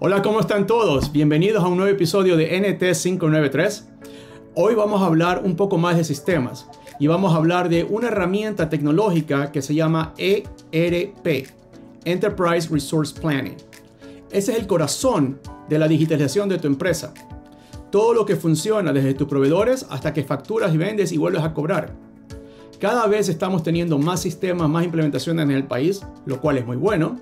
Hola, ¿cómo están todos? Bienvenidos a un nuevo episodio de NT593. Hoy vamos a hablar un poco más de sistemas y vamos a hablar de una herramienta tecnológica que se llama ERP, Enterprise Resource Planning. Ese es el corazón de la digitalización de tu empresa. Todo lo que funciona desde tus proveedores hasta que facturas y vendes y vuelves a cobrar. Cada vez estamos teniendo más sistemas, más implementaciones en el país, lo cual es muy bueno.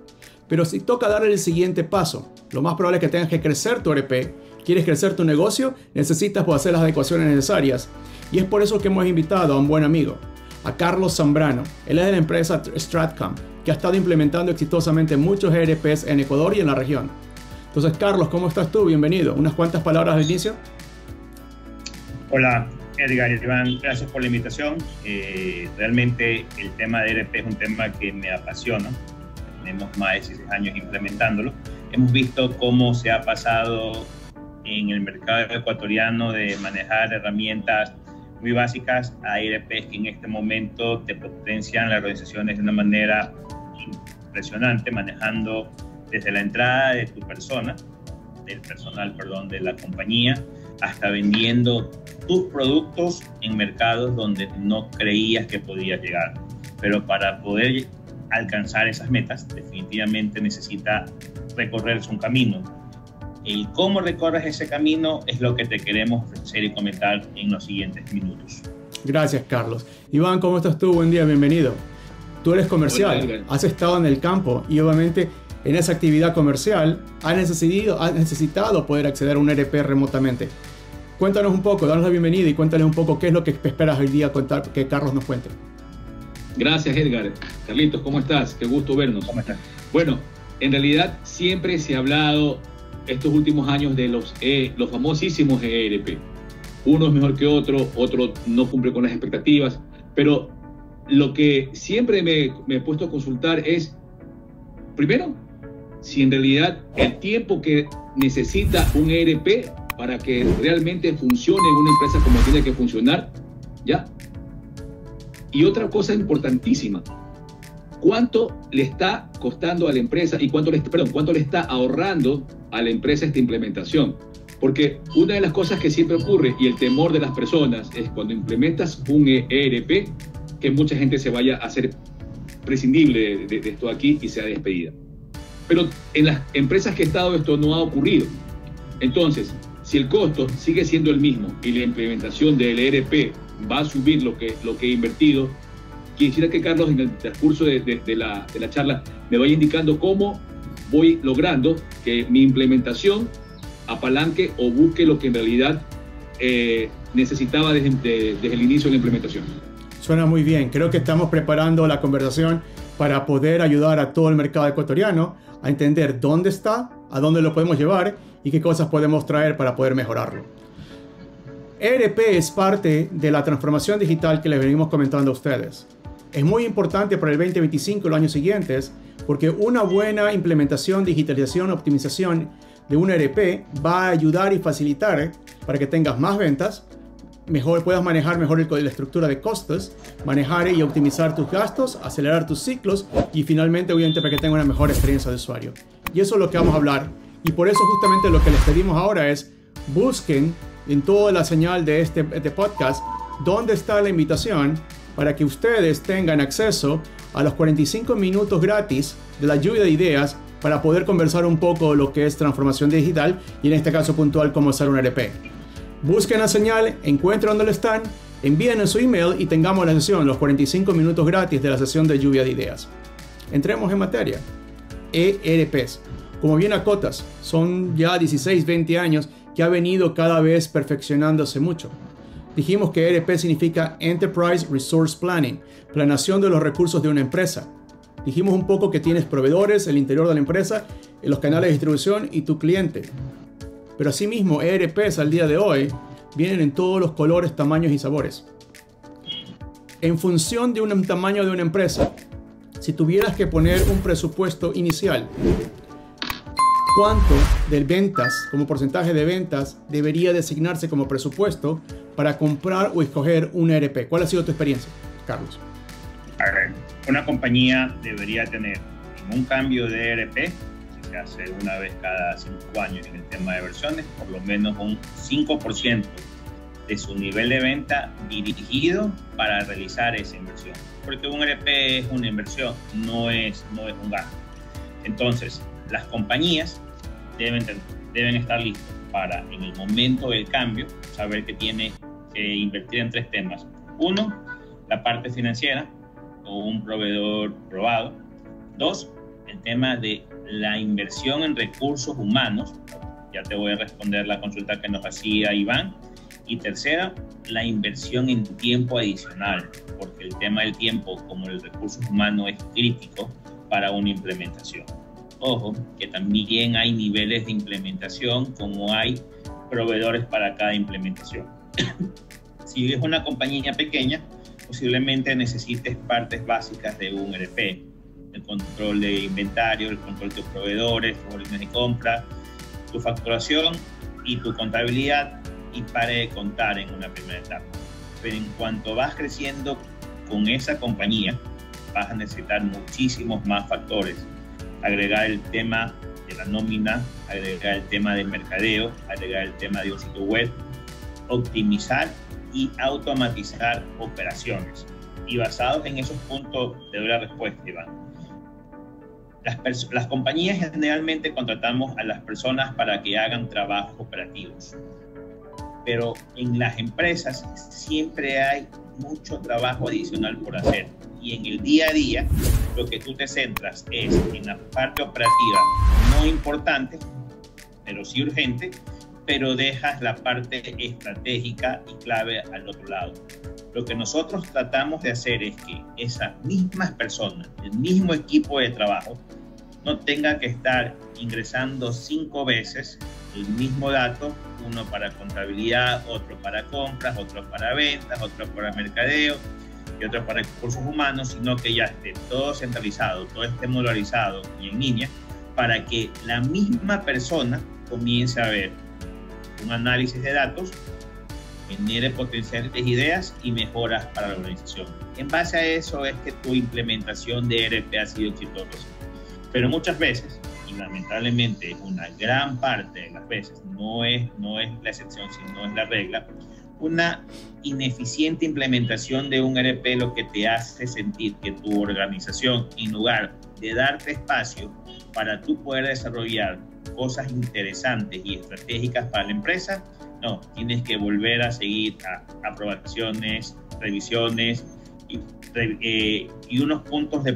Pero si toca darle el siguiente paso, lo más probable es que tengas que crecer tu ERP. ¿Quieres crecer tu negocio? Necesitas hacer las adecuaciones necesarias. Y es por eso que hemos invitado a un buen amigo, a Carlos Zambrano. Él es de la empresa Stratcom, que ha estado implementando exitosamente muchos ERPs en Ecuador y en la región. Entonces, Carlos, ¿cómo estás tú? Bienvenido. Unas cuantas palabras al inicio. Hola, Edgar y Iván, gracias por la invitación. Realmente el tema de ERP es un tema que me apasiona. Tenemos más de 6 años implementándolo. Hemos visto cómo se ha pasado en el mercado ecuatoriano de manejar herramientas muy básicas a ERPs que en este momento te potencian las organizaciones de una manera impresionante, manejando desde la entrada de tu persona, del personal, perdón, de la compañía, hasta vendiendo tus productos en mercados donde no creías que podías llegar. Pero para poder alcanzar esas metas, definitivamente necesita recorrerse un camino. El cómo recorres ese camino es lo que te queremos ofrecer y comentar en los siguientes minutos. Gracias, Carlos. Iván, ¿cómo estás tú? Buen día, bienvenido. Tú eres comercial, Hola, has estado en el campo y obviamente en esa actividad comercial has necesitado poder acceder a un ERP remotamente. Cuéntanos un poco, danos la bienvenida y cuéntales un poco qué es lo que esperas hoy día que Carlos nos cuente. Gracias, Edgar. Carlitos, ¿cómo estás? Qué gusto vernos. ¿Cómo estás? Bueno, en realidad siempre se ha hablado estos últimos años de los famosísimos ERP. Uno es mejor que otro no cumple con las expectativas, pero lo que siempre me he puesto a consultar es, primero, si en realidad el tiempo que necesita un ERP para que realmente funcione en una empresa como tiene que funcionar, ¿ya? Y otra cosa importantísima, ¿cuánto le está costando a la empresa y cuánto le está ahorrando a la empresa esta implementación? Porque una de las cosas que siempre ocurre y el temor de las personas es cuando implementas un ERP, que mucha gente se vaya a hacer prescindible de esto aquí y sea despedida. Pero en las empresas que he estado esto no ha ocurrido. Entonces, si el costo sigue siendo el mismo y la implementación del ERP va a subir lo que he invertido, quisiera que Carlos en el transcurso de la charla me vaya indicando cómo voy logrando que mi implementación apalanque o busque lo que en realidad necesitaba desde el inicio de la implementación. Suena muy bien. Creo que estamos preparando la conversación para poder ayudar a todo el mercado ecuatoriano a entender dónde está, a dónde lo podemos llevar y qué cosas podemos traer para poder mejorarlo. ERP es parte de la transformación digital que les venimos comentando a ustedes. Es muy importante para el 2025 y los años siguientes porque una buena implementación, digitalización, optimización de un ERP va a ayudar y facilitar para que tengas más ventas, puedas manejar mejor la estructura de costos, manejar y optimizar tus gastos, acelerar tus ciclos y finalmente obviamente para que tengas una mejor experiencia de usuario. Y eso es lo que vamos a hablar. Y por eso justamente lo que les pedimos ahora es busquen en toda la señal de este podcast dónde está la invitación para que ustedes tengan acceso a los 45 minutos gratis de la lluvia de ideas para poder conversar un poco lo que es transformación digital y en este caso puntual cómo hacer un ERP. Busquen la señal, encuentren dónde están, envíen su email y tengamos la sesión, los 45 minutos gratis de la sesión de lluvia de ideas. Entremos en materia. ERPs. Como bien acotas, son ya 16, 20 años que ha venido cada vez perfeccionándose mucho. Dijimos que ERP significa Enterprise Resource Planning, planeación de los recursos de una empresa. Dijimos un poco que tienes proveedores, el interior de la empresa, los canales de distribución y tu cliente. Pero asimismo, ERPs al día de hoy vienen en todos los colores, tamaños y sabores. En función de un tamaño de una empresa, si tuvieras que poner un presupuesto inicial, ¿cuánto de ventas, como porcentaje de ventas, debería designarse como presupuesto para comprar o escoger un ERP? ¿Cuál ha sido tu experiencia, Carlos? A ver, una compañía debería tener en un cambio de ERP se hace una vez cada 5 años en el tema de versiones, por lo menos un 5% de su nivel de venta dirigido para realizar esa inversión. Porque un ERP es una inversión, no es un gasto. Entonces, las compañías deben estar listas para, en el momento del cambio, saber que tiene que invertir en 3 temas. 1, la parte financiera, o un proveedor probado. 2, el tema de la inversión en recursos humanos. Ya te voy a responder la consulta que nos hacía Iván. Y 3, la inversión en tiempo adicional, porque el tema del tiempo, como el recurso humano, es crítico para una implementación. Ojo, que también hay niveles de implementación, como hay proveedores para cada implementación. Si es una compañía pequeña, posiblemente necesites partes básicas de un ERP, el control de inventario, el control de tus proveedores, tus órdenes de compra, tu facturación y tu contabilidad, y pare de contar en una primera etapa. Pero en cuanto vas creciendo con esa compañía, vas a necesitar muchísimos más factores. Agregar el tema de la nómina, agregar el tema del mercadeo, agregar el tema de un sitio web, optimizar y automatizar operaciones. Y basados en esos puntos te doy la respuesta, Iván. Las compañías generalmente contratamos a las personas para que hagan trabajos operativos, pero en las empresas siempre hay mucho trabajo adicional por hacer, y en el día a día lo que tú te centras es en la parte operativa no importante, pero sí urgente, pero dejas la parte estratégica y clave al otro lado. Lo que nosotros tratamos de hacer es que esas mismas personas, el mismo equipo de trabajo, no tenga que estar ingresando 5 veces el mismo dato, uno para contabilidad, otro para compras, otro para ventas, otro para mercadeo y otro para recursos humanos, sino que ya esté todo centralizado, todo esté modularizado y en línea, para que la misma persona comience a ver un análisis de datos, genere potenciales ideas y mejoras para la organización. En base a eso es que tu implementación de ERP ha sido exitosa. Pero muchas veces, y lamentablemente una gran parte de las veces, no es la excepción, sino es la regla, una ineficiente implementación de un ERP lo que te hace sentir que tu organización, en lugar de darte espacio para tú poder desarrollar cosas interesantes y estratégicas para la empresa, no, tienes que volver a seguir a aprobaciones, revisiones y unos puntos de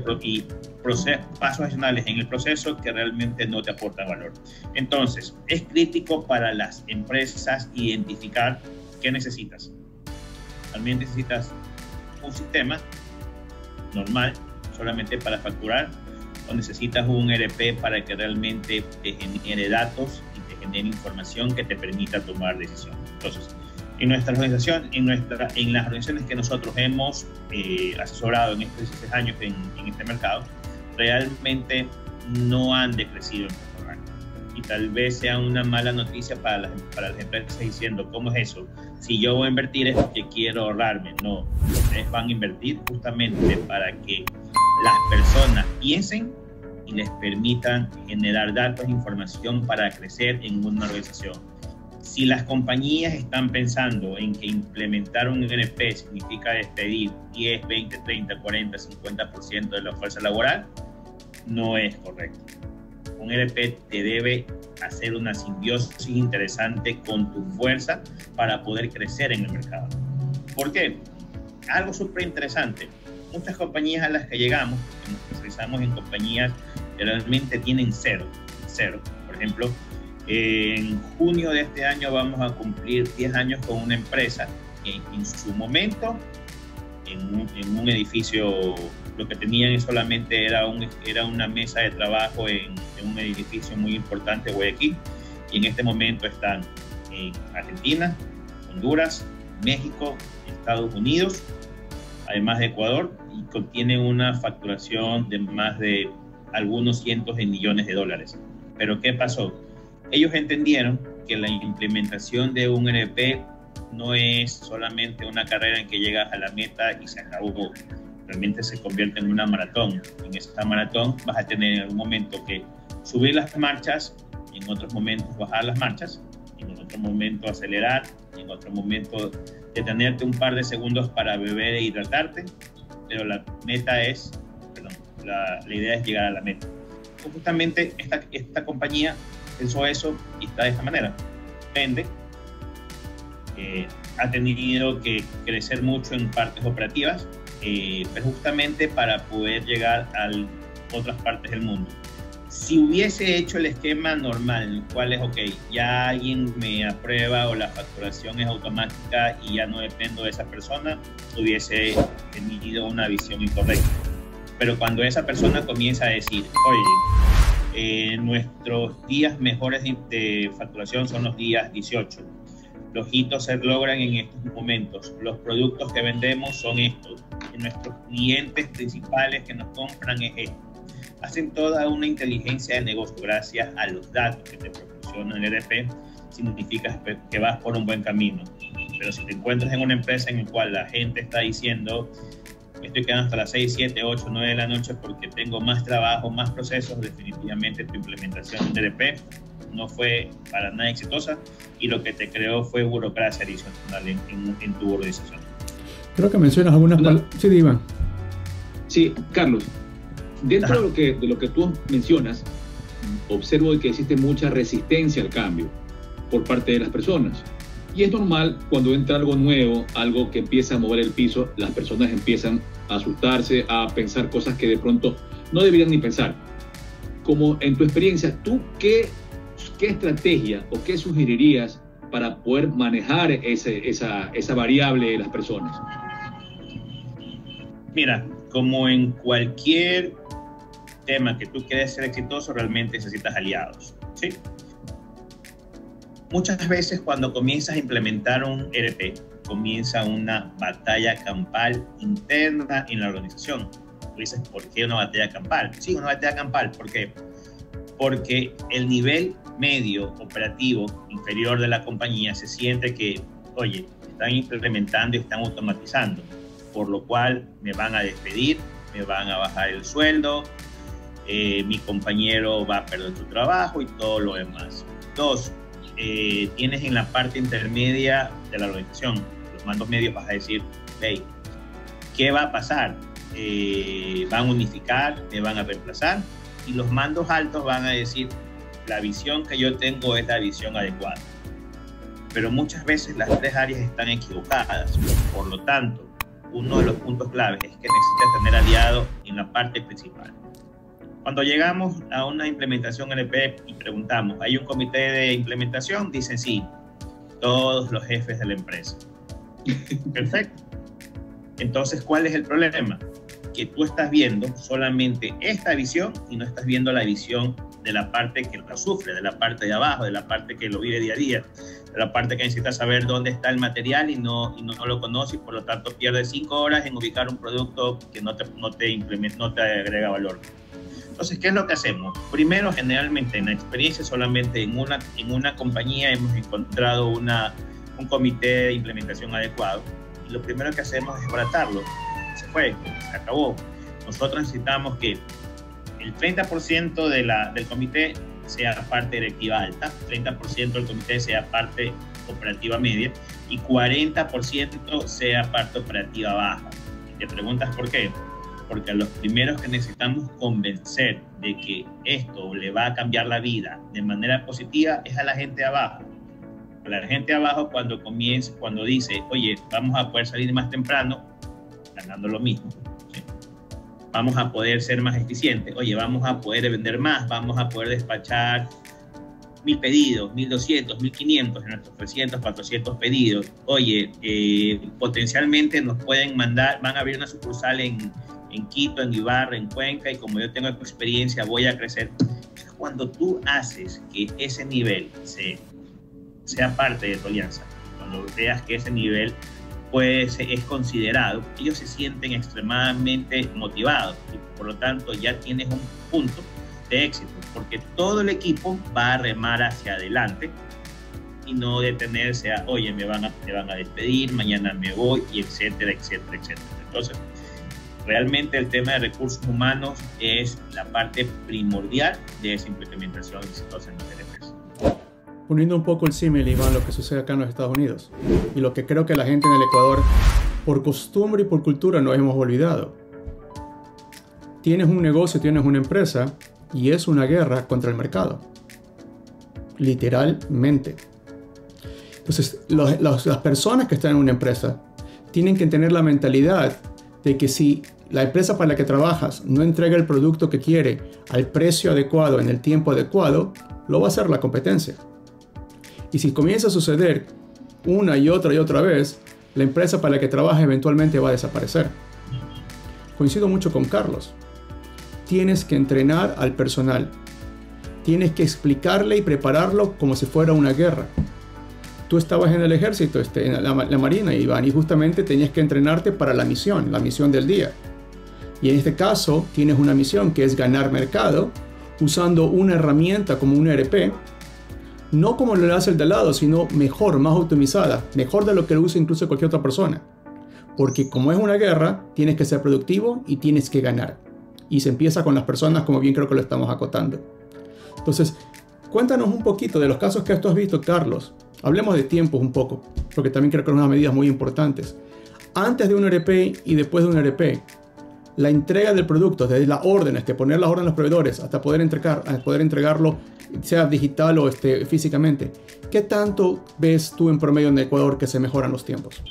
pasos adicionales en el proceso que realmente no te aportan valor. Entonces, es crítico para las empresas identificar qué necesitas. También necesitas un sistema normal solamente para facturar, o necesitas un ERP para que realmente te genere datos y te genere información que te permita tomar decisiones. Entonces, en nuestra organización, en las organizaciones que nosotros hemos asesorado en estos 16 años en este mercado, realmente no han decrecido en Puerto Rico. Y tal vez sea una mala noticia para las empresas diciendo, ¿cómo es eso? Si yo voy a invertir es porque quiero ahorrarme. No, ustedes van a invertir justamente para que las personas piensen y les permitan generar datos e información para crecer en una organización. Si las compañías están pensando en que implementar un ERP significa despedir 10, 20, 30, 40, 50% de la fuerza laboral, no es correcto. Un ERP te debe hacer una simbiosis interesante con tu fuerza para poder crecer en el mercado. ¿Por qué? Algo súper interesante. Muchas compañías a las que llegamos, que nos especializamos en compañías que realmente tienen cero. Por ejemplo, en junio de este año vamos a cumplir 10 años con una empresa que en su momento, en un edificio, lo que tenían solamente era una mesa de trabajo en un edificio muy importante, Guayaquil, y en este momento están en Argentina, Honduras, México, Estados Unidos, además de Ecuador, y contiene una facturación de más de algunos cientos de millones de dólares. Pero ¿qué pasó? Ellos entendieron que la implementación de un ERP no es solamente una carrera en que llegas a la meta y se acabó. Realmente se convierte en una maratón. En esta maratón vas a tener en algún momento que subir las marchas, en otros momentos bajar las marchas, en otro momento acelerar, en otro momento detenerte un par de segundos para beber e hidratarte, pero la meta es, la idea es llegar a la meta. Entonces, justamente esta compañía pensó eso y está de esta manera. Vende, ha tenido que crecer mucho en partes operativas, pero justamente para poder llegar a otras partes del mundo. Si hubiese hecho el esquema normal, en el cual es, ok, ya alguien me aprueba o la facturación es automática y ya no dependo de esa persona, hubiese tenido una visión incorrecta. Pero cuando esa persona comienza a decir, oye, nuestros días mejores de facturación son los días 18, los hitos se logran en estos momentos, los productos que vendemos son estos, y nuestros clientes principales que nos compran es esto. Hacen toda una inteligencia de negocio gracias a los datos que te proporciona el ERP, significa que vas por un buen camino. Pero si te encuentras en una empresa en la cual la gente está diciendo, me estoy quedando hasta las 6, 7, 8, 9 de la noche porque tengo más trabajo, más procesos, definitivamente tu implementación de ERP no fue para nada exitosa y lo que te creó fue burocracia adicional en tu organización. Creo que mencionas algunas palabras. Sí, Iván. Sí, Carlos. Dentro de lo que tú mencionas, observo que existe mucha resistencia al cambio por parte de las personas. Y es normal cuando entra algo nuevo, algo que empieza a mover el piso, las personas empiezan a asustarse, a pensar cosas que de pronto no deberían ni pensar. Como en tu experiencia, ¿tú qué estrategia o qué sugerirías para poder manejar esa variable de las personas? Mira, como en cualquier tema que tú quieres ser exitoso, realmente necesitas aliados, ¿sí? Muchas veces cuando comienzas a implementar un ERP, comienza una batalla campal interna en la organización. Tú dices, ¿por qué una batalla campal? Sí, una batalla campal. ¿Por qué? Porque el nivel medio operativo inferior de la compañía se siente que, oye, están implementando y están automatizando, por lo cual me van a despedir, me van a bajar el sueldo, mi compañero va a perder su trabajo y todo lo demás. Dos, tienes en la parte intermedia de la organización, los mandos medios, vas a decir, hey, ¿qué va a pasar? ¿Van a unificar? ¿Me van a reemplazar? Y los mandos altos van a decir, la visión que yo tengo es la visión adecuada. Pero muchas veces las tres áreas están equivocadas. Por lo tanto, uno de los puntos claves es que necesitas tener aliados en la parte principal. Cuando llegamos a una implementación ERP y preguntamos, ¿hay un comité de implementación? Dicen sí, todos los jefes de la empresa. Perfecto. Entonces, ¿cuál es el problema? Que tú estás viendo solamente esta visión y no estás viendo la visión de la parte que lo sufre, de la parte de abajo, de la parte que lo vive día a día, de la parte que necesita saber dónde está el material y no lo conoce y por lo tanto pierde 5 horas en ubicar un producto que no te agrega valor. Entonces, ¿qué es lo que hacemos? Primero, generalmente en la experiencia solamente en una compañía hemos encontrado un comité de implementación adecuado y lo primero que hacemos es abaratarlo. Se fue, se acabó. Nosotros necesitamos que el 30% del comité sea parte directiva alta, 30% del comité sea parte operativa media y 40% sea parte operativa baja. Y te preguntas por qué. Porque a los primeros que necesitamos convencer de que esto le va a cambiar la vida de manera positiva es a la gente de abajo. A la gente de abajo cuando dice, oye, vamos a poder salir más temprano, ganando lo mismo. ¿Sí? Vamos a poder ser más eficientes. Oye, vamos a poder vender más, vamos a poder despachar 1000 pedidos, 1200, 1500 en nuestros 300, 400 pedidos. Oye, potencialmente nos pueden mandar, van a abrir una sucursal en Quito, en Ibarra, en Cuenca, y como yo tengo experiencia, voy a crecer. Cuando tú haces que ese nivel sea parte de tu alianza, cuando veas que ese nivel es considerado, ellos se sienten extremadamente motivados y por lo tanto ya tienes un punto de éxito, porque todo el equipo va a remar hacia adelante y no detenerse a, oye, me van a despedir, mañana me voy, y etcétera, etcétera, etcétera. Entonces, realmente el tema de recursos humanos es la parte primordial de esa implementación exitosa en los ERPs. Poniendo un poco el símil, Iván, lo que sucede acá en los Estados Unidos y lo que creo que la gente en el Ecuador, por costumbre y por cultura, nos hemos olvidado. Tienes un negocio, tienes una empresa y es una guerra contra el mercado. Literalmente. Entonces, las personas que están en una empresa tienen que tener la mentalidad de que si la empresa para la que trabajas no entrega el producto que quiere al precio adecuado, en el tiempo adecuado, lo va a hacer la competencia. Y si comienza a suceder una y otra vez, la empresa para la que trabajas eventualmente va a desaparecer. Coincido mucho con Carlos. Tienes que entrenar al personal. Tienes que explicarle y prepararlo como si fuera una guerra. Tú estabas en el ejército, en la marina, Iván, y justamente tenías que entrenarte para la misión del día. Y en este caso tienes una misión que es ganar mercado usando una herramienta como un ERP, no como lo hace el de al lado, sino mejor, más optimizada, mejor de lo que lo usa incluso cualquier otra persona. Porque como es una guerra, tienes que ser productivo y tienes que ganar. Y se empieza con las personas, como bien creo que lo estamos acotando. Entonces, cuéntanos un poquito de los casos que tú has visto, Carlos. Hablemos de tiempos un poco, porque también creo que son unas medidas muy importantes. Antes de un ERP y después de un ERP, la entrega del producto, desde las órdenes, de poner las órdenes a los proveedores, hasta poder entregarlo, sea digital o físicamente. ¿Qué tanto ves tú en promedio en Ecuador que se mejoran los tiempos?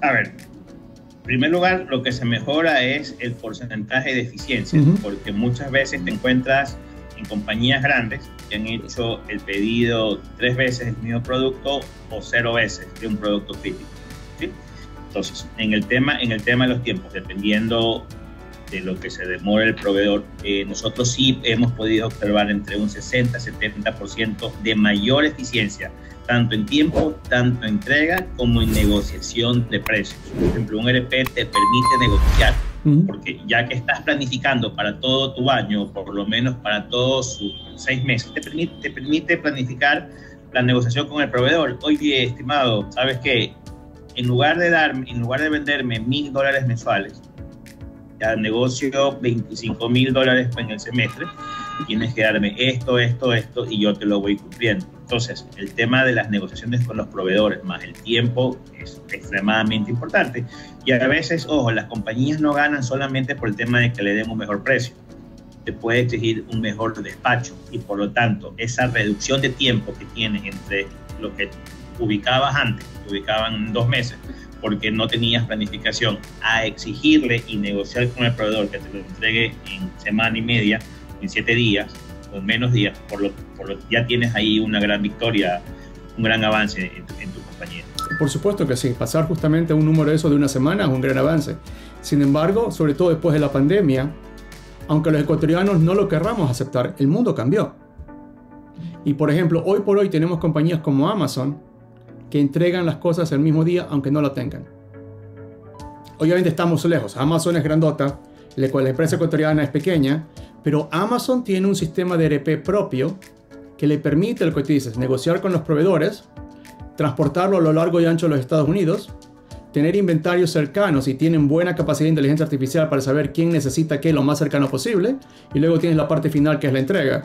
A ver, en primer lugar, lo que se mejora es el porcentaje de eficiencia, porque muchas veces te encuentras en compañías grandes que han hecho el pedido 3 veces el mismo producto o 0 veces de un producto crítico, ¿sí? Entonces, en el tema de los tiempos, dependiendo de lo que se demore el proveedor, nosotros sí hemos podido observar entre un 60-70% de mayor eficiencia, tanto en tiempo, tanto en entrega, como en negociación de precios. Por ejemplo, un ERP te permite negociar, porque ya que estás planificando para todo tu año, por lo menos para todos sus 6 meses, te permite planificar la negociación con el proveedor. Oye, estimado, ¿sabes qué? En lugar de venderme $1,000 mensuales, ya negocio $25,000 en el semestre, tienes que darme esto, y yo te lo voy cumpliendo. Entonces, el tema de las negociaciones con los proveedores más el tiempo es extremadamente importante. Y a veces, ojo, las compañías no ganan solamente por el tema de que le den un mejor precio. Te puede exigir un mejor despacho y por lo tanto, esa reducción de tiempo que tienes entre lo que ubicabas antes, te ubicaban 2 meses, porque no tenías planificación, a exigirle y negociar con el proveedor que te lo entregue en semana y media, en 7 días o en menos días, ya tienes ahí una gran victoria, un gran avance en tu compañía. Por supuesto que sí, pasar justamente un número de eso de una semana es un gran avance. Sin embargo, sobre todo después de la pandemia, aunque los ecuatorianos no lo querramos aceptar, el mundo cambió. Y por ejemplo, hoy por hoy tenemos compañías como Amazon que entregan las cosas el mismo día aunque no lo tengan. Obviamente estamos lejos, Amazon es grandota, la empresa ecuatoriana es pequeña, pero Amazon tiene un sistema de ERP propio que le permite, lo que tú dices, negociar con los proveedores, transportarlo a lo largo y ancho de los Estados Unidos, tener inventarios cercanos y tienen buena capacidad de inteligencia artificial para saber quién necesita qué lo más cercano posible, y luego tienes la parte final que es la entrega.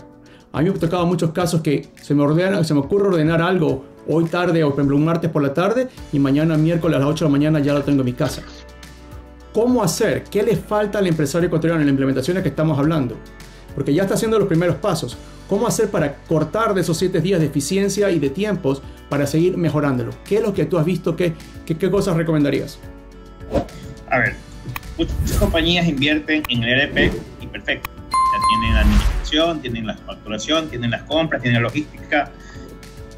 A mí me ha tocado muchos casos que se me ocurre ordenar algo hoy tarde o por ejemplo un martes por la tarde y mañana miércoles a las 8 de la mañana ya lo tengo en mi casa. ¿Cómo hacer? ¿Qué le falta al empresario ecuatoriano en la implementación que estamos hablando? Porque ya está haciendo los primeros pasos. ¿Cómo hacer para cortar de esos 7 días de eficiencia y de tiempos para seguir mejorándolo? ¿Qué es lo que tú has visto? ¿Qué cosas recomendarías? A ver, muchas compañías invierten en el ERP y perfecto. Ya tienen la administración, tienen la facturación, tienen las compras, tienen la logística,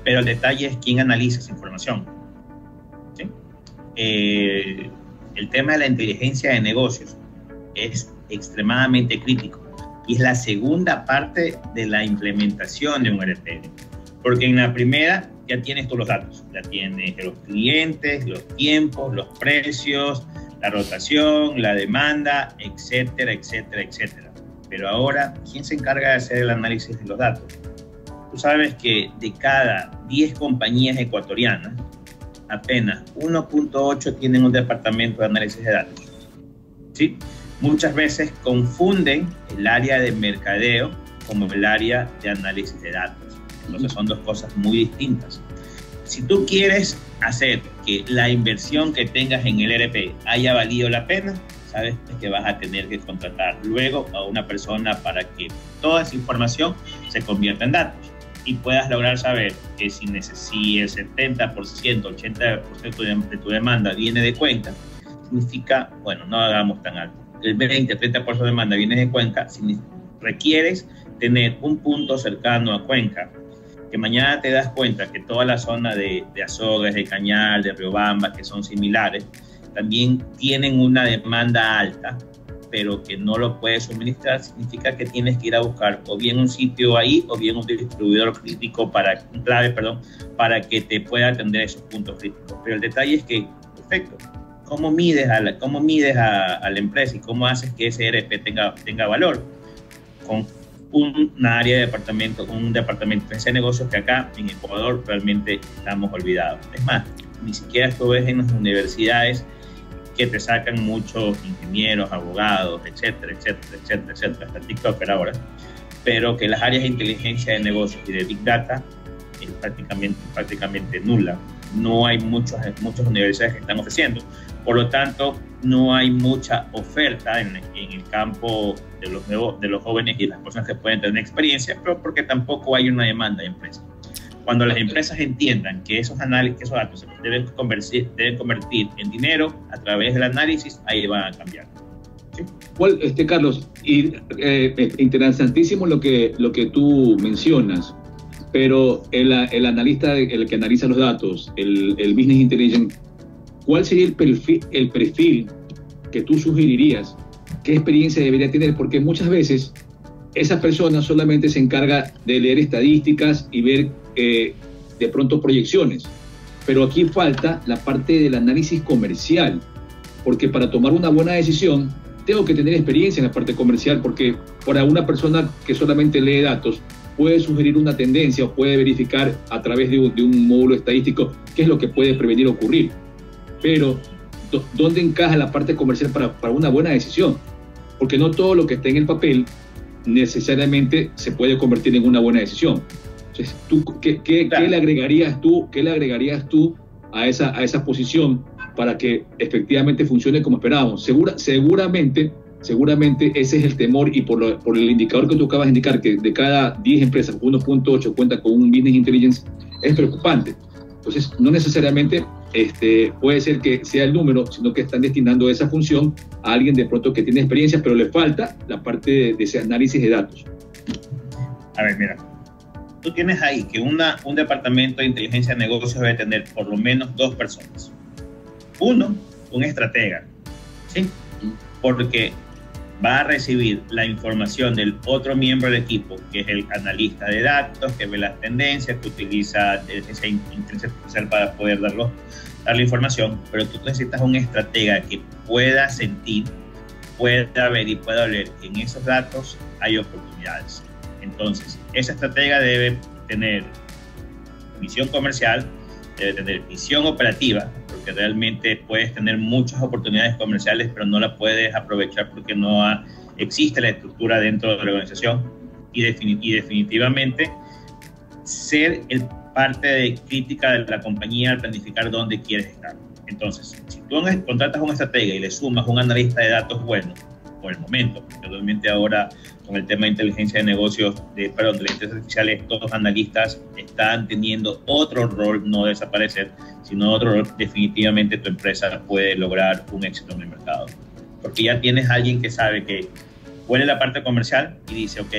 pero el detalle es quién analiza esa información. ¿Sí? El tema de la inteligencia de negocios es extremadamente crítico y es la segunda parte de la implementación de un ERP. Porque en la primera ya tienes todos los datos, ya tienes los clientes, los tiempos, los precios, la rotación, la demanda, etcétera, etcétera, etcétera. Pero ahora, ¿quién se encarga de hacer el análisis de los datos? Tú sabes que de cada 10 compañías ecuatorianas, apenas 1.8 tienen un departamento de análisis de datos. ¿sí? Muchas veces confunden el área de mercadeo como el área de análisis de datos. Entonces son dos cosas muy distintas. Si tú quieres hacer que la inversión que tengas en el ERP haya valido la pena, sabes que vas a tener que contratar luego a una persona para que toda esa información se convierta en datos y puedas lograr saber que si el 70%, 80% de tu demanda viene de Cuenca, significa, bueno, no hagamos tan alto, el 20-30% de demanda viene de Cuenca, requieres tener un punto cercano a Cuenca, que mañana te das cuenta que toda la zona de Azogues, de Cañar, de Riobamba, que son similares, también tienen una demanda alta, pero que no lo puedes suministrar, significa que tienes que ir a buscar o bien un sitio ahí o bien un distribuidor crítico para que te pueda atender esos puntos críticos. Pero el detalle es que, perfecto, ¿cómo mides a la empresa y cómo haces que ese ERP tenga valor? Con un departamento de negocios que acá en Ecuador realmente estamos olvidados. Es más, ni siquiera esto ves en las universidades que te sacan muchos ingenieros, abogados, etcétera, hasta TikToker ahora, pero que las áreas de inteligencia de negocios y de Big Data es prácticamente nula. No hay muchas universidades que están ofreciendo, por lo tanto no hay mucha oferta en el campo de los jóvenes y las personas que pueden tener experiencia, pero porque tampoco hay una demanda de empresas. Cuando las empresas entiendan que esos datos se deben convertir en dinero a través del análisis, ahí van a cambiar. ¿Sí? Carlos, interesantísimo lo que tú mencionas, pero el analista, el que analiza los datos, el Business Intelligence, ¿cuál sería el perfil que tú sugerirías? ¿Qué experiencia debería tener? Porque muchas veces esa persona solamente se encarga de leer estadísticas y ver de pronto proyecciones, pero aquí falta la parte del análisis comercial, porque para tomar una buena decisión tengo que tener experiencia en la parte comercial, porque para una persona que solamente lee datos puede sugerir una tendencia o puede verificar a través de un módulo estadístico qué es lo que puede prevenir ocurrir, pero ¿dónde encaja la parte comercial para una buena decisión? Porque no todo lo que está en el papel necesariamente se puede convertir en una buena decisión. Entonces, ¿qué le agregarías tú a esa posición para que efectivamente funcione como esperábamos? Seguramente ese es el temor, y por el indicador que tú acabas de indicar, que de cada 10 empresas, 1.8 cuenta con un Business Intelligence, es preocupante. Entonces, no necesariamente puede ser que sea el número, sino que están destinando esa función a alguien de pronto que tiene experiencia, pero le falta la parte de ese análisis de datos. A ver, mira, tú tienes ahí que un departamento de inteligencia de negocios debe tener por lo menos 2 personas. Uno, un estratega, ¿sí? Porque va a recibir la información del otro miembro del equipo, que es el analista de datos, que ve las tendencias, que utiliza esa inteligencia artificial para poder dar la información, pero tú necesitas un estratega que pueda sentir, pueda ver y pueda leer que en esos datos hay oportunidades. Entonces, esa estratega debe tener visión comercial, debe tener visión operativa, porque realmente puedes tener muchas oportunidades comerciales, pero no las puedes aprovechar porque no existe la estructura dentro de la organización, y definitivamente ser parte de crítica de la compañía al planificar dónde quieres estar. Entonces, si tú contratas a un estratega y le sumas un analista de datos bueno, por el momento, porque realmente ahora con el tema de inteligencia de negocios, de la inteligencia artificial, estos analistas están teniendo otro rol, no desaparecer, sino otro rol. Definitivamente tu empresa puede lograr un éxito en el mercado, porque ya tienes a alguien que sabe que huele la parte comercial y dice, ok,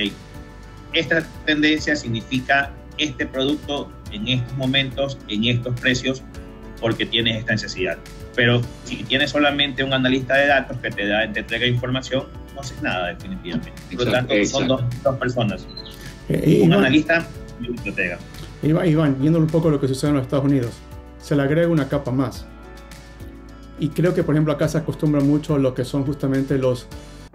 esta tendencia significa este producto en estos momentos, en estos precios, porque tienes esta necesidad. Pero si tienes solamente un analista de datos que te entrega información, no haces nada definitivamente. Por lo tanto, son dos personas. Un analista y un estratega. Iván, viendo un poco lo que sucede en los Estados Unidos, se le agrega una capa más. Y creo que, por ejemplo, acá se acostumbra mucho a lo que son justamente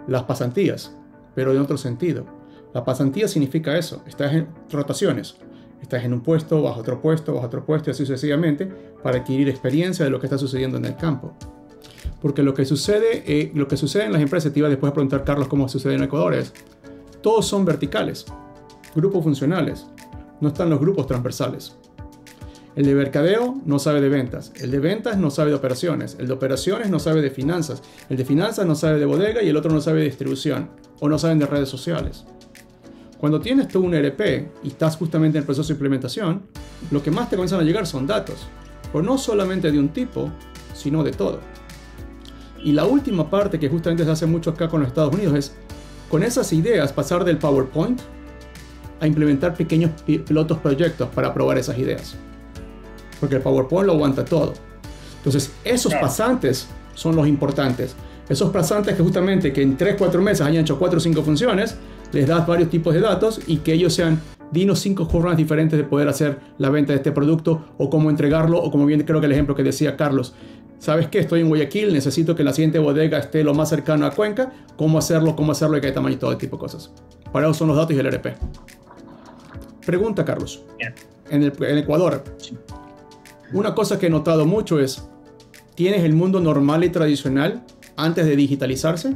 las pasantías, pero de otro sentido. La pasantía significa eso, estás en rotaciones. Estás en un puesto, vas a otro puesto, y así sucesivamente, para adquirir experiencia de lo que está sucediendo en el campo. Porque lo que sucede en las empresas, te iba después a preguntar, Carlos, cómo sucede en Ecuador, es todos son verticales, grupos funcionales, no están los grupos transversales. El de mercadeo no sabe de ventas, el de ventas no sabe de operaciones, el de operaciones no sabe de finanzas, el de finanzas no sabe de bodega y el otro no sabe de distribución o no saben de redes sociales. Cuando tienes tú un ERP y estás justamente en el proceso de implementación, lo que más te comienzan a llegar son datos, pero no solamente de un tipo, sino de todo. Y la última parte que justamente se hace mucho acá con los Estados Unidos es, con esas ideas, pasar del PowerPoint a implementar pequeños pilotos proyectos para probar esas ideas. Porque el PowerPoint lo aguanta todo. Entonces, esos pasantes son los importantes. Esos pasantes que justamente que en 3-4 meses hayan hecho 4 o 5 funciones, les das varios tipos de datos y que ellos sean, dinos 5 formas diferentes de poder hacer la venta de este producto o cómo entregarlo, o como bien creo que el ejemplo que decía Carlos. ¿Sabes qué? Estoy en Guayaquil, necesito que la siguiente bodega esté lo más cercano a Cuenca. ¿Cómo hacerlo? ¿Y qué tamaño y todo tipo de cosas? Para eso son los datos y el ERP. Pregunta, Carlos. En Ecuador, una cosa que he notado mucho es, tienes el mundo normal y tradicional antes de digitalizarse,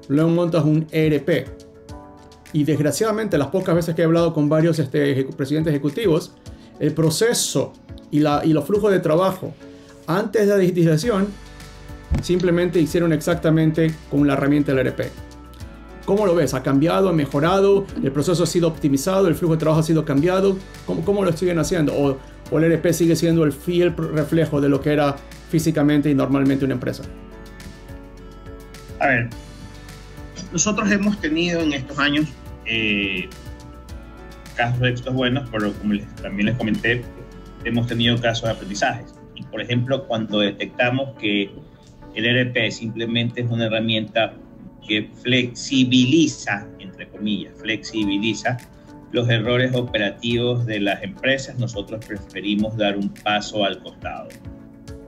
luego montas un ERP. Y desgraciadamente, las pocas veces que he hablado con varios presidentes ejecutivos, el proceso y los flujos de trabajo antes de la digitalización simplemente hicieron exactamente con la herramienta del ERP. ¿Cómo lo ves? ¿Ha cambiado? ¿Ha mejorado? ¿El proceso ha sido optimizado? ¿El flujo de trabajo ha sido cambiado? ¿Cómo lo siguen haciendo? ¿O el ERP sigue siendo el fiel reflejo de lo que era físicamente y normalmente una empresa? A ver, nosotros hemos tenido en estos años casos de éxitos buenos, pero como también les comenté, hemos tenido casos de aprendizajes. Y por ejemplo, cuando detectamos que el ERP simplemente es una herramienta que flexibiliza, entre comillas, los errores operativos de las empresas, nosotros preferimos dar un paso al costado.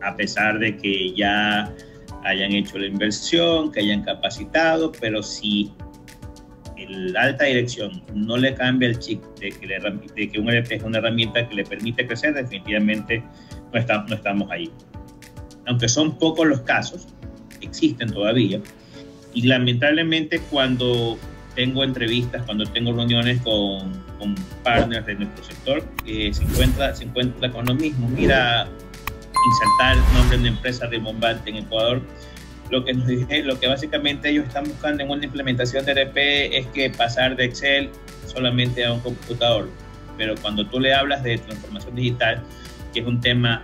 A pesar de que ya hayan hecho la inversión, que hayan capacitado, pero si la alta dirección no le cambia el chip de que un ERP es una herramienta que le permite crecer, definitivamente no estamos ahí. Aunque son pocos los casos, existen todavía, y lamentablemente cuando tengo entrevistas, cuando tengo reuniones con partners de nuestro sector, se encuentra con lo mismo. Mira, insertar el nombre de una empresa rimbombante en Ecuador, lo que básicamente ellos están buscando en una implementación de ERP es que pasar de Excel solamente a un computador. Pero cuando tú le hablas de transformación digital, que es un tema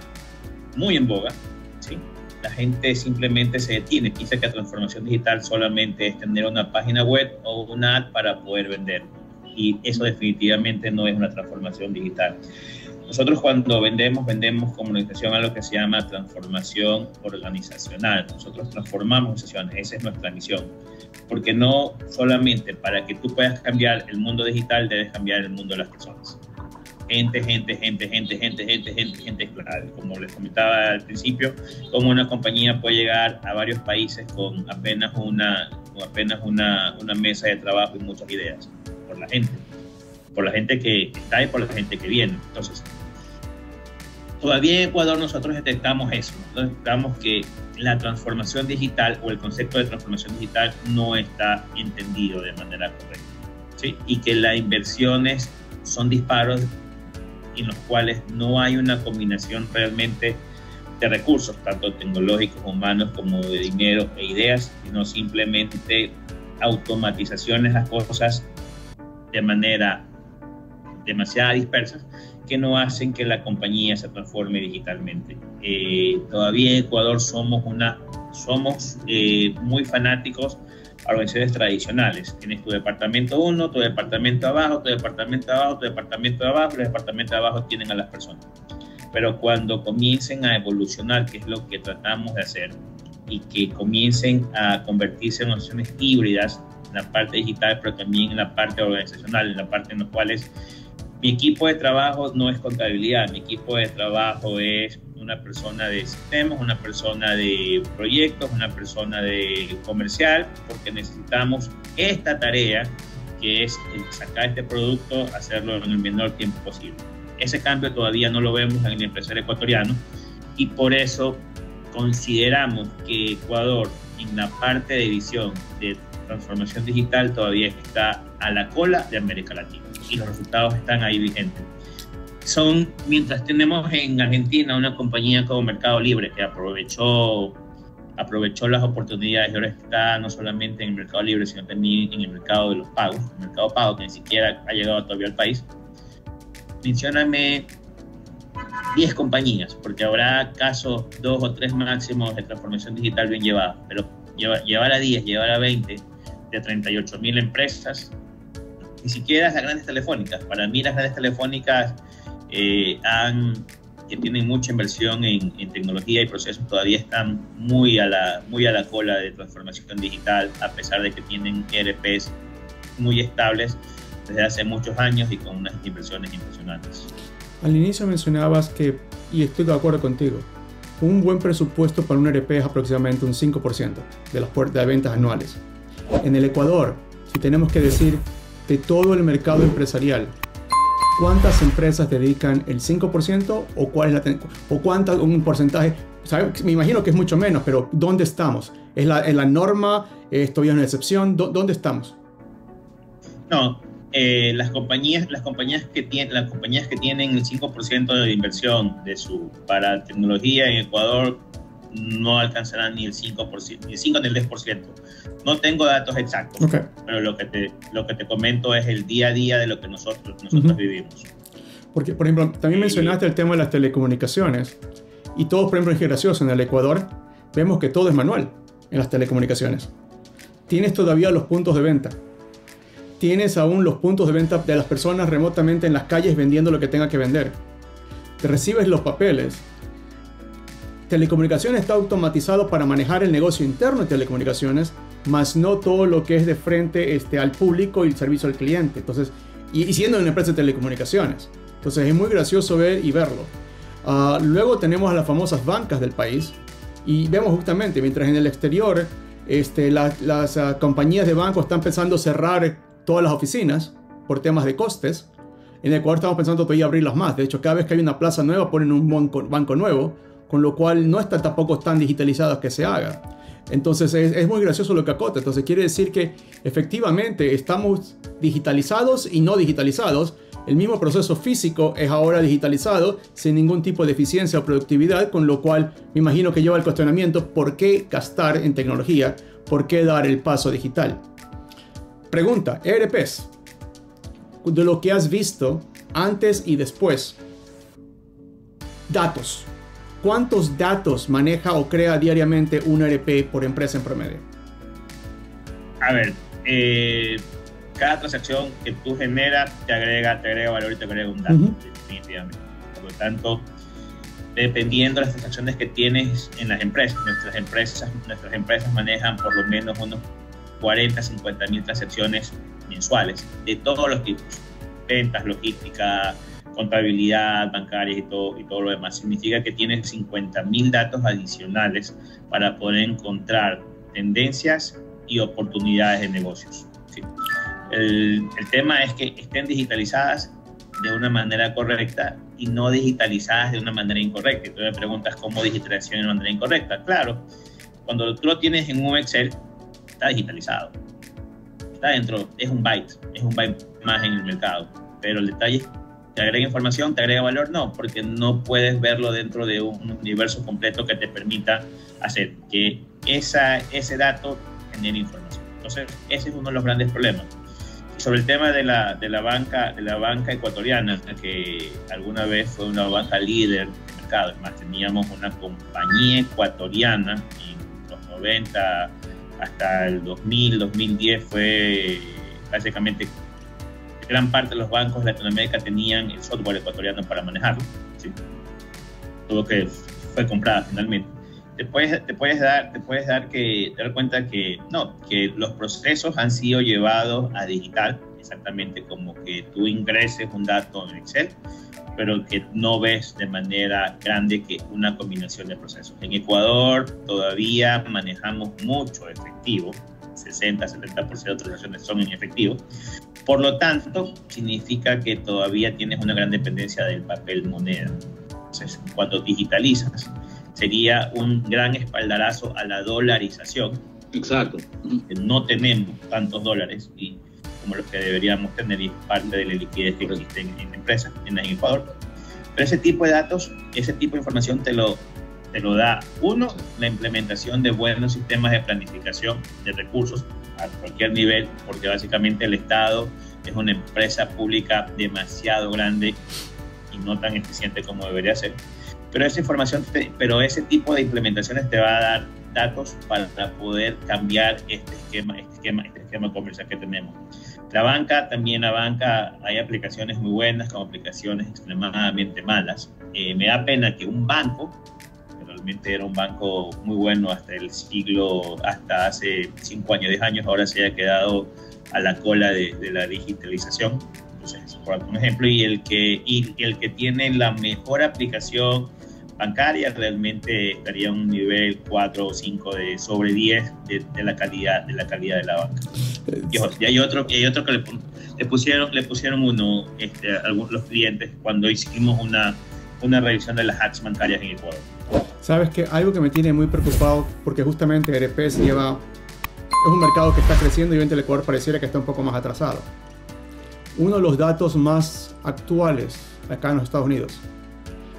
muy en boga, ¿sí?, la gente simplemente se detiene, piensa que la transformación digital solamente es tener una página web o una app para poder vender. Y eso definitivamente no es una transformación digital. Nosotros cuando vendemos como organización a lo que se llama transformación organizacional. Nosotros transformamos organizaciones, esa es nuestra misión. Porque no solamente para que tú puedas cambiar el mundo digital, debes cambiar el mundo de las personas. Gente clave. Como les comentaba al principio, cómo una compañía puede llegar a varios países con apenas una mesa de trabajo y muchas ideas. Por la gente que está y por la gente que viene. Entonces, todavía en Ecuador nosotros detectamos eso. Detectamos que la transformación digital o el concepto de transformación digital no está entendido de manera correcta, ¿sí? Y que las inversiones son disparos en los cuales no hay una combinación realmente de recursos, tanto tecnológicos, humanos, como de dinero e ideas, sino simplemente automatizaciones, las cosas de manera demasiado dispersa, que no hacen que la compañía se transforme digitalmente. Todavía en Ecuador somos muy fanáticos a organizaciones tradicionales. Tienes tu departamento 1, tu departamento abajo, tu departamento abajo, tu departamento de abajo, y los departamentos de abajo tienen a las personas. Pero cuando comiencen a evolucionar, que es lo que tratamos de hacer, y que comiencen a convertirse en organizaciones híbridas, en la parte digital, pero también en la parte organizacional, en la parte en la cual mi equipo de trabajo no es contabilidad, mi equipo de trabajo es una persona de sistemas, una persona de proyectos, una persona de comercial, porque necesitamos esta tarea que es sacar este producto, hacerlo en el menor tiempo posible. Ese cambio todavía no lo vemos en el empresario ecuatoriano y por eso consideramos que Ecuador, en la parte de visión de transformación digital, todavía está a la cola de América Latina y los resultados están ahí vigentes. Mientras tenemos en Argentina una compañía como Mercado Libre que aprovechó las oportunidades y ahora está no solamente en el Mercado Libre, sino también en el mercado de los pagos, el mercado pago que ni siquiera ha llegado todavía al país. Mencióname 10 compañías, porque habrá casos 2 o 3 máximos de transformación digital bien llevados, pero llevar a 10, llevar a 20 de 38.000 empresas, ni siquiera las grandes telefónicas. Para mí las grandes telefónicas que tienen mucha inversión en tecnología y procesos todavía están muy a la cola de transformación digital, a pesar de que tienen ERPs muy estables desde hace muchos años y con unas inversiones impresionantes. Al inicio mencionabas que, y estoy de acuerdo contigo, un buen presupuesto para un ERP es aproximadamente un 5% de las ventas anuales. En el Ecuador, si tenemos que decir de todo el mercado empresarial, ¿cuántas empresas dedican el 5% o cuál es un porcentaje? ¿Sabes? Me imagino que es mucho menos, pero ¿dónde estamos? ¿Es la norma? ¿Es todavía una excepción? ¿Dónde estamos? No, las compañías que tienen el 5% de inversión para tecnología en Ecuador no alcanzarán ni el 5%, ni el 5 ni el 10%. No tengo datos exactos, okay, pero lo que te comento es el día a día de lo que nosotros vivimos. Porque, por ejemplo, también mencionaste el tema de las telecomunicaciones y todo, por ejemplo, es gracioso. En el Ecuador vemos que todo es manual en las telecomunicaciones. Tienes todavía los puntos de venta. Tienes aún los puntos de venta de las personas remotamente en las calles vendiendo lo que tenga que vender. Te recibes los papeles. Telecomunicaciones está automatizado para manejar el negocio interno de telecomunicaciones, más no todo lo que es de frente al público y el servicio al cliente. Entonces, y siendo una empresa de telecomunicaciones. Entonces es muy gracioso ver y verlo. Luego tenemos a las famosas bancas del país y vemos justamente, mientras en el exterior las compañías de banco están pensando cerrar todas las oficinas por temas de costes, en Ecuador estamos pensando todavía abrirlas más. De hecho, cada vez que hay una plaza nueva ponen un banco nuevo, con lo cual no está tampoco tan digitalizado que se haga. Entonces es muy gracioso lo que acota. Entonces quiere decir que efectivamente estamos digitalizados y no digitalizados. El mismo proceso físico es ahora digitalizado sin ningún tipo de eficiencia o productividad, con lo cual me imagino que lleva el cuestionamiento: ¿por qué gastar en tecnología? ¿Por qué dar el paso digital? Pregunta, ERPs, de lo que has visto antes y después, datos. ¿Cuántos datos maneja o crea diariamente un ERP por empresa en promedio? A ver, cada transacción que tú generas te agrega valor y te agrega un dato, definitivamente. Por lo tanto, dependiendo de las transacciones que tienes en las empresas, nuestras empresas manejan por lo menos unos 40, 50 mil transacciones mensuales de todos los tipos: ventas, logística, contabilidad, bancarias y todo lo demás. Significa que tienes 50.000 datos adicionales para poder encontrar tendencias y oportunidades de negocios. ¿Sí? El tema es que estén digitalizadas de una manera correcta y no digitalizadas de una manera incorrecta. Y tú me preguntas cómo digitalización de una manera incorrecta. Claro, cuando tú lo tienes en un Excel, está digitalizado. Está dentro, es un byte más en el mercado. Pero el detalle es: ¿te agrega información? ¿Te agrega valor? No, porque no puedes verlo dentro de un universo completo que te permita hacer que ese dato genere información. Entonces, ese es uno de los grandes problemas. Y sobre el tema de la banca ecuatoriana, que alguna vez fue una banca líder de mercado. Es más, teníamos una compañía ecuatoriana en los 90 hasta el 2000, 2010, fue básicamente gran parte de los bancos de Latinoamérica tenían el software ecuatoriano para manejarlo, ¿sí? Todo que fue comprada finalmente. Te puedes dar cuenta que no, que los procesos han sido llevados a digital, exactamente como que tú ingreses un dato en Excel, pero que no ves de manera grande que una combinación de procesos. En Ecuador todavía manejamos mucho efectivo, 60-70% de transacciones son en efectivo. Por lo tanto, significa que todavía tienes una gran dependencia del papel moneda. Entonces, cuando digitalizas, sería un gran espaldarazo a la dolarización. Exacto. No tenemos tantos dólares como los que deberíamos tener, y parte de la liquidez que existe en la empresa, en Ecuador. Pero ese tipo de datos, ese tipo de información te lo da, uno, la implementación de buenos sistemas de planificación de recursos a cualquier nivel, porque básicamente el Estado es una empresa pública demasiado grande y no tan eficiente como debería ser. Pero esa información, ese tipo de implementaciones te va a dar datos para poder cambiar este esquema comercial que tenemos. La banca hay aplicaciones muy buenas como aplicaciones extremadamente malas. Me da pena que un banco, que realmente era un banco muy bueno hasta hace 5 años, 10 años, ahora se haya quedado a la cola de la digitalización. Entonces, por un ejemplo, y el que tiene la mejor aplicación bancaria realmente estaría en un nivel 4 o 5 sobre 10 de la calidad de la banca. Y hay otro que le pusieron uno algunos los clientes cuando hicimos una revisión de las hacks bancarias en Ecuador. Sabes que algo que me tiene muy preocupado, porque justamente ERP es un mercado que está creciendo y obviamente el Ecuador pareciera que está un poco más atrasado. Uno de los datos más actuales acá en los Estados Unidos,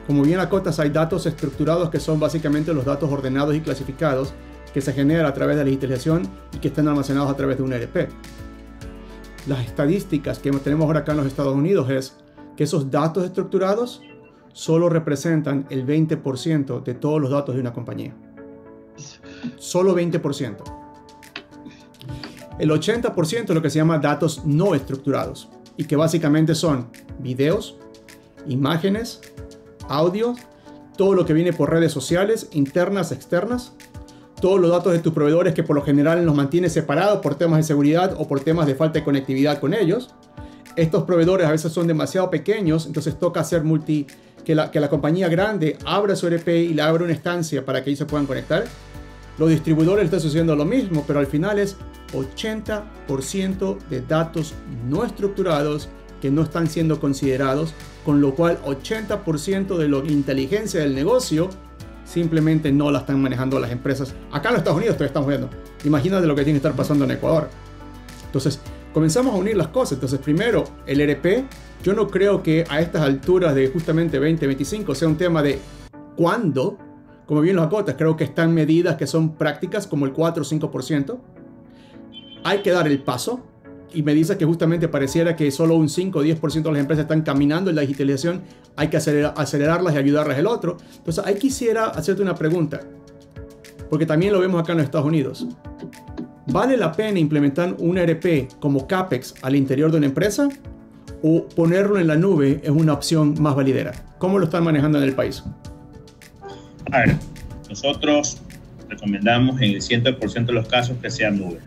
como bien acotas, hay datos estructurados que son básicamente los datos ordenados y clasificados que se generan a través de la digitalización y que están almacenados a través de un ERP. Las estadísticas que tenemos ahora acá en los Estados Unidos es que esos datos estructurados solo representan el 20% de todos los datos de una compañía. Solo 20%. El 80% es lo que se llama datos no estructurados y que básicamente son videos, imágenes, audio, todo lo que viene por redes sociales, internas, externas, todos los datos de tus proveedores que por lo general los mantienes separados por temas de seguridad o por temas de falta de conectividad con ellos. Estos proveedores a veces son demasiado pequeños, entonces toca hacer que la compañía grande abra su ERP y le abra una instancia para que ellos se puedan conectar. Los distribuidores están sucediendo lo mismo, pero al final es 80% de datos no estructurados que no están siendo considerados, con lo cual 80% de la inteligencia del negocio simplemente no la están manejando las empresas. Acá en los Estados Unidos todavía estamos viendo. Imagínate lo que tiene que estar pasando en Ecuador. Entonces, comenzamos a unir las cosas. Entonces, primero, el ERP, yo no creo que a estas alturas de justamente 2025 sea un tema de cuándo, como bien los acotas, creo que están medidas que son prácticas como el 4 o 5%. Hay que dar el paso. Y me dice que justamente pareciera que solo un 5 o 10% de las empresas están caminando en la digitalización. Hay que acelerarlas y ayudarlas el otro. Entonces, ahí quisiera hacerte una pregunta, porque también lo vemos acá en los Estados Unidos. ¿Vale la pena implementar un ERP como CAPEX al interior de una empresa? ¿O ponerlo en la nube es una opción más validera? ¿Cómo lo están manejando en el país? A ver, nosotros recomendamos en el 100% de los casos que sea nube.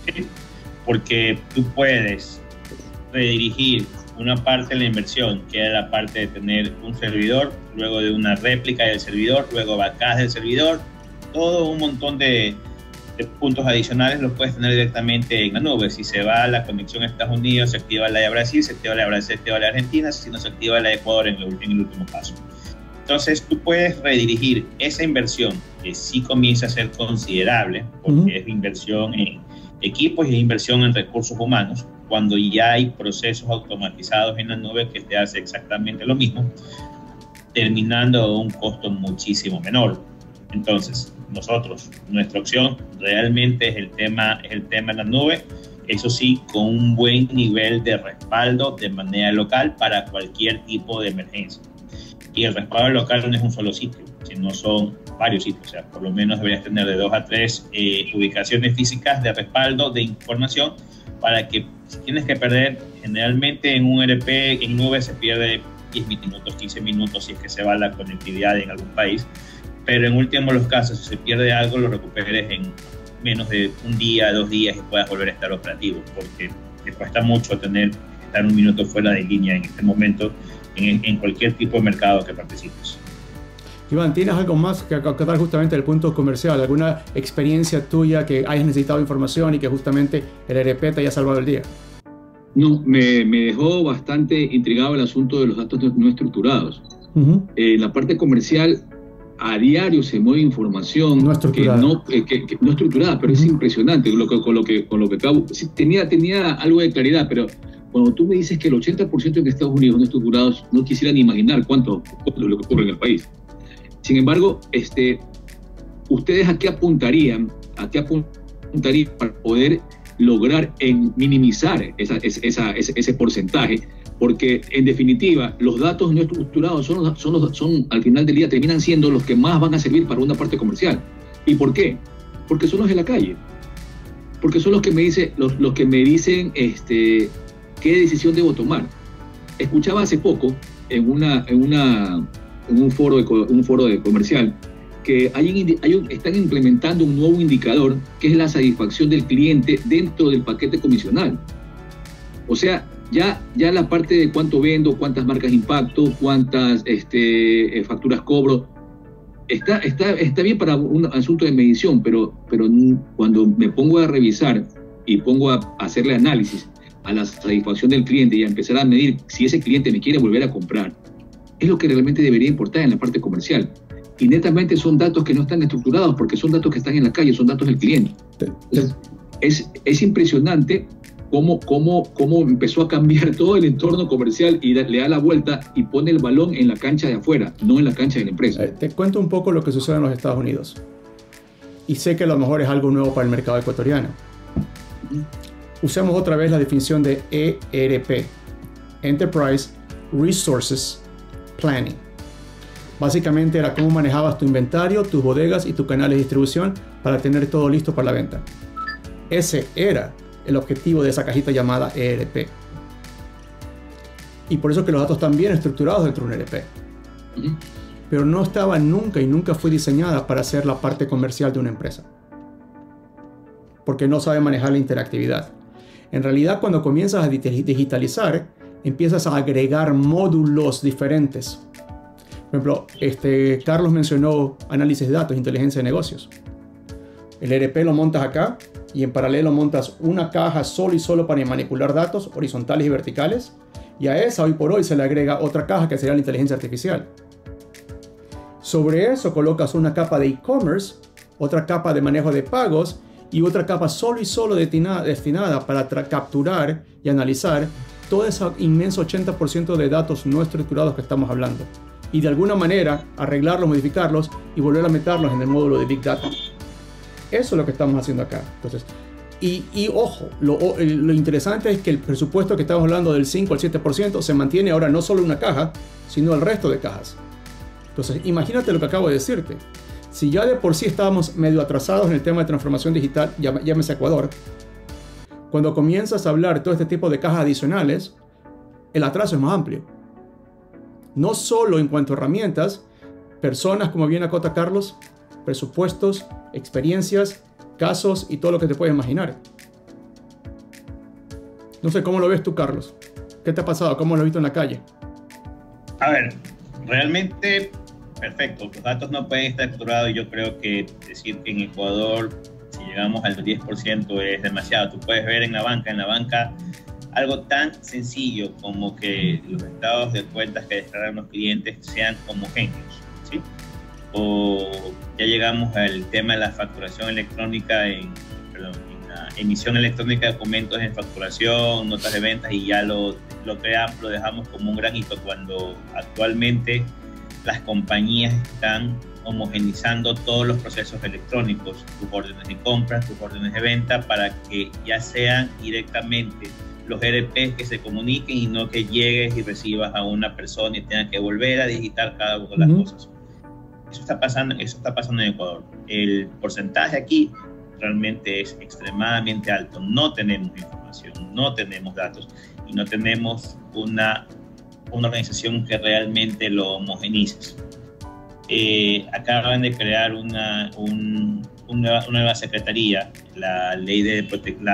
¿Sí? Porque tú puedes redirigir una parte de la inversión, que era la parte de tener un servidor, luego de una réplica del servidor, luego backups del servidor, todo un montón de puntos adicionales los puedes tener directamente en la nube. Si se va la conexión a Estados Unidos, se activa la de Brasil, se activa la de Brasil, se activa la de Argentina, si no se activa la de Ecuador en el último paso. Entonces tú puedes redirigir esa inversión, que sí comienza a ser considerable, porque es inversión en equipos y es inversión en recursos humanos, cuando ya hay procesos automatizados en la nube que te hace exactamente lo mismo, terminando a un costo muchísimo menor. Entonces, nuestra opción realmente es el tema en la nube, eso sí, con un buen nivel de respaldo de manera local para cualquier tipo de emergencia. Y el respaldo local no es un solo sitio, sino son varios sitios, o sea, por lo menos deberías tener de 2 a 3 ubicaciones físicas de respaldo de información para que si tienes que perder, generalmente en un ERP en nube se pierde 10 minutos, 15 minutos si es que se va la conectividad en algún país, pero en último los casos, si se pierde algo, lo recuperes en menos de un día, 2 días y puedas volver a estar operativo, porque te cuesta mucho estar un minuto fuera de línea en este momento en cualquier tipo de mercado que participes. Iván, ¿tienes algo más que acotar justamente del punto comercial? ¿Alguna experiencia tuya que hayas necesitado información y que justamente el ERP te haya salvado el día? No, me dejó bastante intrigado el asunto de los datos no estructurados. En la parte comercial, a diario se mueve información no estructurada, que no estructurada, pero es impresionante con lo que acabo. Sí, tenía algo de claridad, pero cuando tú me dices que el 80% en Estados Unidos no estructurados, no quisiera ni imaginar cuánto es lo que ocurre en el país. Sin embargo, ¿ustedes a qué apuntarían para poder lograr minimizar ese porcentaje? Porque en definitiva los datos no estructurados son al final del día terminan siendo los que más van a servir para una parte comercial. ¿Y por qué? Porque son los de la calle, porque son los que me dicen qué decisión debo tomar. Escuchaba hace poco en un foro de comercial que están implementando un nuevo indicador que es la satisfacción del cliente dentro del paquete comisional. O sea, ya la parte de cuánto vendo, cuántas marcas impacto, cuántas facturas cobro, está bien para un asunto de medición, pero cuando me pongo a revisar y pongo a hacerle análisis a la satisfacción del cliente y a empezar a medir si ese cliente me quiere volver a comprar, es lo que realmente debería importar en la parte comercial. Y netamente son datos que no están estructurados porque son datos que están en la calle, son datos del cliente. Es impresionante cómo empezó a cambiar todo el entorno comercial y le da la vuelta y pone el balón en la cancha de afuera, no en la cancha de la empresa. Te cuento un poco lo que sucede en los Estados Unidos. Y sé que a lo mejor es algo nuevo para el mercado ecuatoriano. Usemos otra vez la definición de ERP, Enterprise Resources Planning. Básicamente era cómo manejabas tu inventario, tus bodegas y tus canales de distribución para tener todo listo para la venta. Ese era el objetivo de esa cajita llamada ERP. Y por eso que los datos están bien estructurados dentro de un ERP. Pero no estaba nunca y nunca fue diseñada para ser la parte comercial de una empresa. Porque no sabe manejar la interactividad. En realidad, cuando comienzas a digitalizar, empiezas a agregar módulos diferentes. Por ejemplo, Carlos mencionó análisis de datos, inteligencia de negocios. El ERP lo montas acá y en paralelo montas una caja solo para manipular datos horizontales y verticales. Y a esa hoy por hoy se le agrega otra caja que sería la inteligencia artificial. Sobre eso colocas una capa de e-commerce, otra capa de manejo de pagos y otra capa solo destinada para capturar y analizar todo ese inmenso 80% de datos no estructurados que estamos hablando. Y de alguna manera arreglarlos, modificarlos y volver a meterlos en el módulo de Big Data. Eso es lo que estamos haciendo acá. Entonces, y ojo, lo interesante es que el presupuesto que estamos hablando del 5 al 7% se mantiene ahora no solo una caja, sino el resto de cajas. Entonces, imagínate lo que acabo de decirte. Si ya de por sí estábamos medio atrasados en el tema de transformación digital, llámese Ecuador, cuando comienzas a hablar todo este tipo de cajas adicionales, el atraso es más amplio. No solo en cuanto a herramientas, personas, como bien acota Carlos, presupuestos, experiencias, casos y todo lo que te puedes imaginar. No sé cómo lo ves tú, Carlos. ¿Qué te ha pasado? ¿Cómo lo has visto en la calle? A ver, realmente perfecto. Los datos no pueden estar estructurados y yo creo que decir que en Ecuador si llegamos al 10% es demasiado. Tú puedes ver en la banca algo tan sencillo como que los estados de cuentas que descargan los clientes sean homogéneos, ¿sí? O ya llegamos al tema de la facturación electrónica en la emisión electrónica de documentos en facturación, notas de ventas, y ya lo dejamos como un gran hito cuando actualmente las compañías están homogenizando todos los procesos electrónicos, tus órdenes de compra, tus órdenes de venta, para que ya sean directamente los ERPs que se comuniquen y no que llegues y recibas a una persona y tengas que volver a digitar cada una de las cosas. Eso está pasando en Ecuador. El porcentaje aquí realmente es extremadamente alto. No tenemos información, no tenemos datos y no tenemos una organización que realmente lo homogenice. Acaban de crear una nueva secretaría, la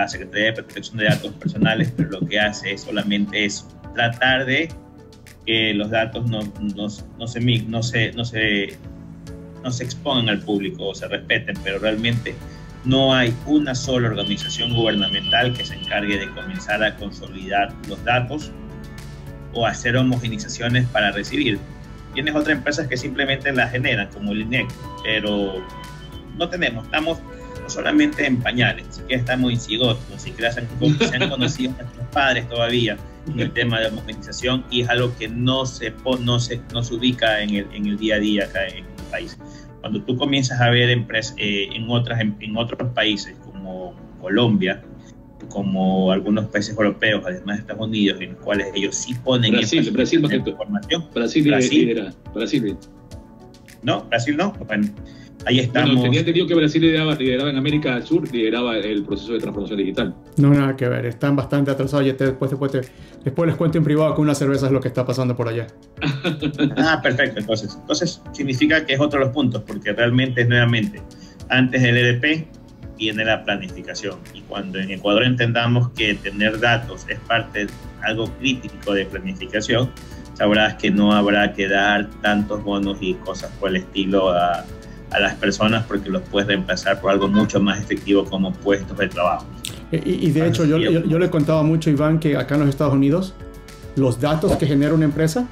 Secretaría de Protección de Datos Personales, pero lo que hace solamente es tratar de que los datos no se expongan al público o se respeten, pero realmente no hay una sola organización gubernamental que se encargue de comenzar a consolidar los datos o hacer homogenizaciones para recibir. Tienes otras empresas que simplemente las generan, como el INEC, pero no tenemos, estamos solamente en pañales, ni siquiera estamos en cigotos, ni siquiera se han conocido nuestros padres todavía en el tema de homogenización, y es algo que no se ubica en el día a día acá en el país. Cuando tú comienzas a ver empresas en otros países como Colombia, como algunos países europeos, además de Estados Unidos, en los cuales ellos sí ponen Brasil más información. Brasil. No, Brasil no. Bueno, ahí estamos. Bueno, tenía entendido que Brasil lideraba en América del Sur, lideraba el proceso de transformación digital. No, nada que ver, están bastante atrasados. Y después les cuento en privado con una cerveza es lo que está pasando por allá. Perfecto. Entonces significa que es otro de los puntos, porque realmente, nuevamente, antes del ERP viene la planificación, y cuando en Ecuador entendamos que tener datos es parte de algo crítico de planificación, sabrás que no habrá que dar tantos bonos y cosas por el estilo a las personas, porque los puedes reemplazar por algo mucho más efectivo como puestos de trabajo. Y de hecho yo le contaba mucho a Iván que acá en los Estados Unidos los datos que genera una empresa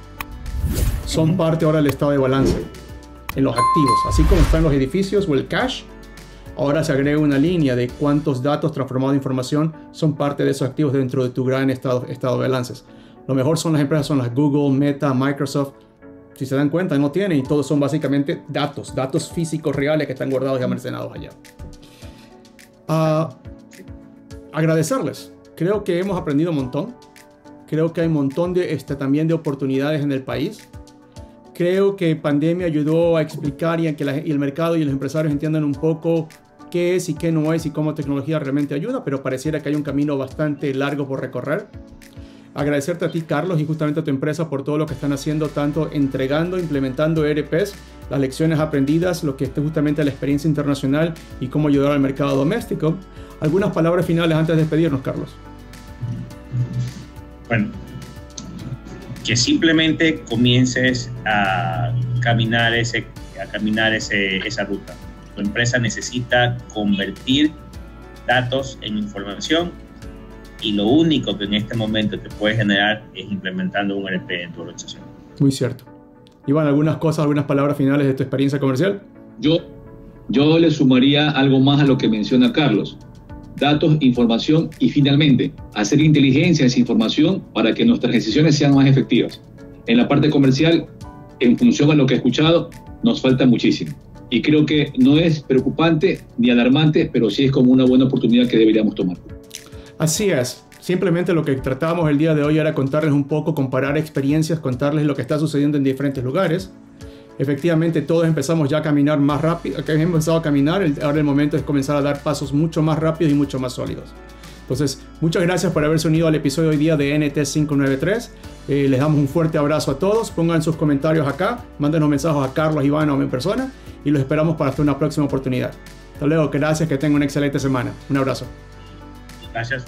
son parte ahora del estado de balance en los activos, así como están los edificios o el cash. Ahora se agrega una línea de cuántos datos transformados en información son parte de esos activos dentro de tu gran estado de balances. Lo mejor son las empresas, son las Google, Meta, Microsoft. Si se dan cuenta, no tienen, y todos son básicamente datos físicos reales que están guardados y almacenados allá. Agradecerles. Creo que hemos aprendido un montón. Creo que hay un montón también de oportunidades en el país. Creo que pandemia ayudó a explicar y a que el mercado y los empresarios entiendan un poco qué es y qué no es y cómo tecnología realmente ayuda, pero pareciera que hay un camino bastante largo por recorrer. Agradecerte a ti, Carlos, y justamente a tu empresa por todo lo que están haciendo, tanto entregando, implementando ERPs, las lecciones aprendidas, lo que es justamente la experiencia internacional y cómo ayudar al mercado doméstico. Algunas palabras finales antes de despedirnos, Carlos. Bueno, que simplemente comiences a caminar esa ruta. Tu empresa necesita convertir datos en información, y lo único que en este momento te puede generar es implementando un ERP en tu organización. Muy cierto. Iván, algunas palabras finales de tu experiencia comercial. Yo le sumaría algo más a lo que menciona Carlos. Datos, información y finalmente hacer inteligencia en esa información para que nuestras decisiones sean más efectivas. En la parte comercial, en función a lo que he escuchado, nos falta muchísimo. Y creo que no es preocupante ni alarmante, pero sí es como una buena oportunidad que deberíamos tomar. Así es. Simplemente lo que tratábamos el día de hoy era contarles un poco, comparar experiencias, contarles lo que está sucediendo en diferentes lugares. Efectivamente, todos empezamos ya a caminar más rápido, hemos empezado a caminar, ahora el momento es comenzar a dar pasos mucho más rápidos y mucho más sólidos. Entonces, muchas gracias por haberse unido al episodio hoy día de NT 593. Les damos un fuerte abrazo a todos, pongan sus comentarios acá, mándenos mensajes a Carlos, Iván o a mi persona, y los esperamos para hasta una próxima oportunidad. Hasta luego, gracias, que tengan una excelente semana. Un abrazo. Gracias.